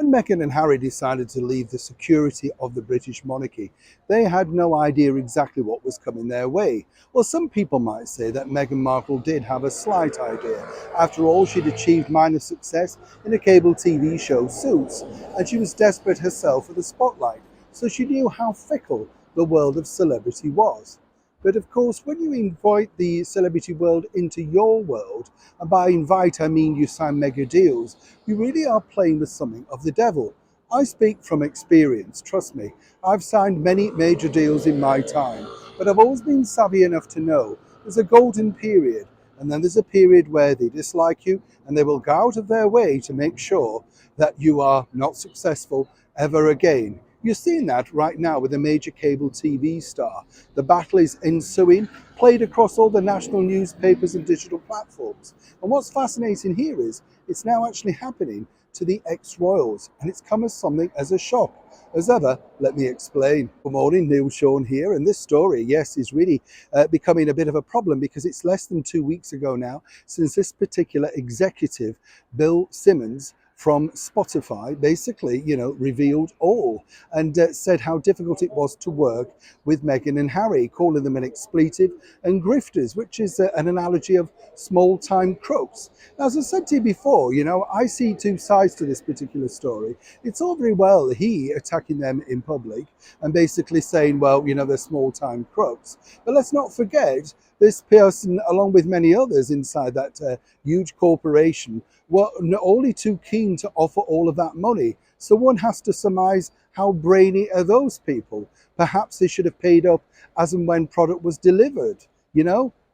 When Meghan and Harry decided to leave the security of the British monarchy, they had no idea exactly what was coming their way. Well, some people might say that Meghan Markle did have a slight idea. After all, she'd achieved minor success in a cable TV show, Suits, and she was desperate herself for the spotlight, so she knew how fickle the world of celebrity was. But of course, when you invite the celebrity world into your world, and by invite I mean you sign mega deals, you really are playing with something of the devil. I speak from experience, trust me. I've signed many major deals in my time, but I've always been savvy enough to know there's a golden period, and then there's a period where they dislike you and they will go out of their way to make sure that you are not successful ever again. You're seeing that right now with a major cable TV star. The battle is ensuing, played across all the national newspapers and digital platforms. And what's fascinating here is it's now actually happening to the ex-royals, and it's come as something as a shock. As ever, let me explain. Good morning, Neil Sean here, and this story, yes, is really becoming a bit of a problem because it's less than 2 weeks ago now since this particular executive, Bill Simmons, from Spotify, basically, revealed all and said how difficult it was to work with Meghan and Harry, calling them an expletive and grifters, which is an analogy of small-time crooks. Now, as I said to you before, I see two sides to this particular story. It's all very well he attacking them in public and basically saying, well, they're small-time crooks. But let's not forget, this person, along with many others inside that huge corporation, were only too keen to offer all of that money. So one has to surmise how brainy are those people. Perhaps they should have paid up as and when product was delivered.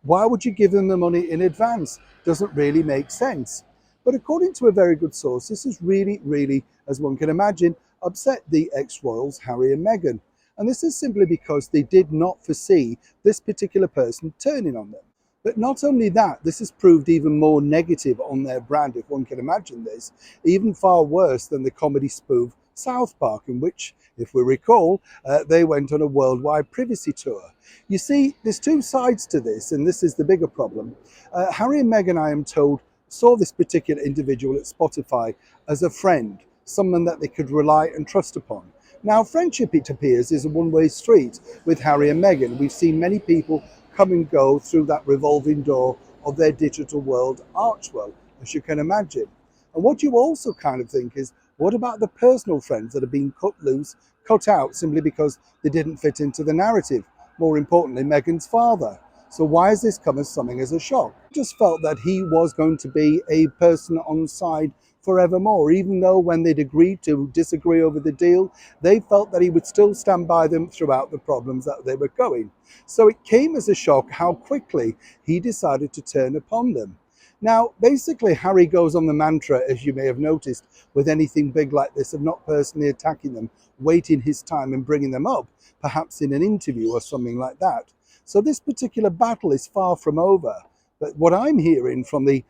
Why would you give them the money in advance? Doesn't really make sense. But according to a very good source, this has really, as one can imagine, upset the ex-royals, Harry and Meghan. And this is simply because they did not foresee this particular person turning on them. But not only that, this has proved even more negative on their brand, if one can imagine this, even far worse than the comedy spoof South Park, in which, if we recall, they went on a worldwide privacy tour. You see, there's two sides to this, and this is the bigger problem. Harry and Meghan, I am told, saw this particular individual at Spotify as a friend, someone that they could rely and trust upon. Now, friendship, it appears, is a one-way street with Harry and Meghan. We've seen many people come and go through that revolving door of their digital world, Archewell, as you can imagine. And what you also kind of think is, what about the personal friends that have been cut loose, cut out simply because they didn't fit into the narrative? More importantly, Meghan's father. So why has this come as something as a shock? I just felt that he was going to be a person on side forevermore, even though when they'd agreed to disagree over the deal, they felt that he would still stand by them throughout the problems that they were going. So it came as a shock how quickly he decided to turn upon them. Now, basically, Harry goes on the mantra, as you may have noticed, with anything big like this, of not personally attacking them, waiting his time and bringing them up, perhaps in an interview or something like that. So this particular battle is far from over. But what I'm hearing from the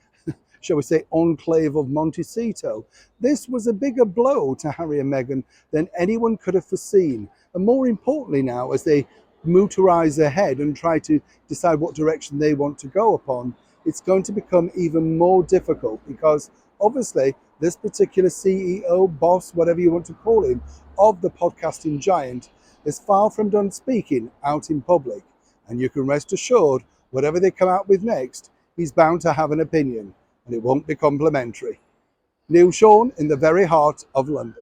shall we say, enclave of Montecito, this was a bigger blow to Harry and Meghan than anyone could have foreseen. And more importantly now, as they motorize ahead and try to decide what direction they want to go upon, it's going to become even more difficult because obviously this particular CEO, boss, whatever you want to call him, of the podcasting giant is far from done speaking out in public. And you can rest assured, whatever they come out with next, he's bound to have an opinion. And it won't be complimentary. Neil Sean in the very heart of London.